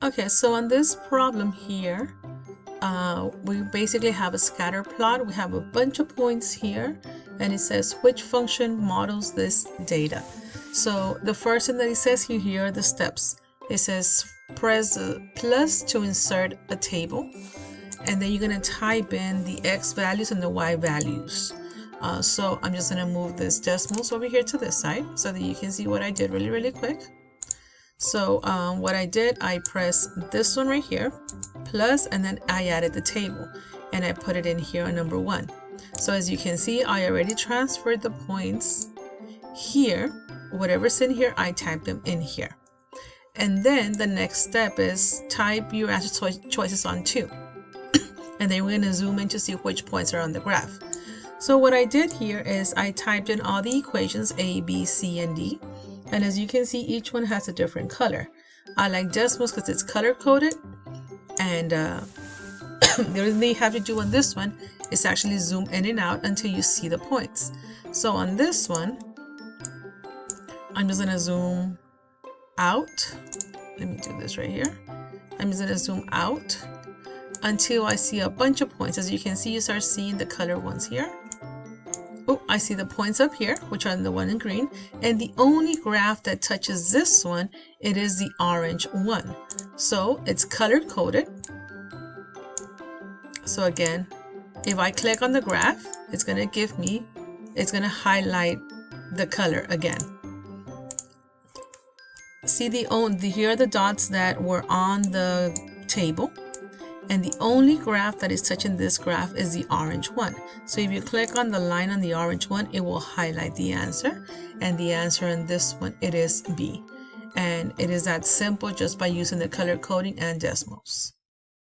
Okay, so on this problem here, we basically have a scatter plot. We have a bunch of points here, and it says which function models this data. So the first thing that it says here are the steps. It says press plus to insert a table, and then you're going to type in the x values and the y values. So I'm just going to move this decimals over here to this side so that you can see what I did really quick. So what I did, I pressed this one right here, plus, and then I added the table, and I put it in here on number 1. So as you can see, I already transferred the points here. Whatever's in here, I typed them in here. And then the next step is type your answer choices on 2. And then we're going to zoom in to see which points are on the graph. So what I did here is I typed in all the equations A, B, C, and D. And as you can see, each one has a different color. I like decimals because it's color coded. And the only thing you have to do on this one is actually zoom in and out until you see the points. So on this one, I'm just going to zoom out. Let me do this right here. I'm just going to zoom out until I see a bunch of points. As you can see, you start seeing the color ones here. Oh, I see the points up here, which are the one in green. And the only graph that touches this one, it is the orange one. So it's color coded. So again, if I click on the graph, it's going to highlight the color again. See here are the dots that were on the table. And the only graph that is touching this graph is the orange one. So if you click on the line on the orange one, it will highlight the answer. And the answer in this one, it is B. And it is that simple just by using the color coding and decimals.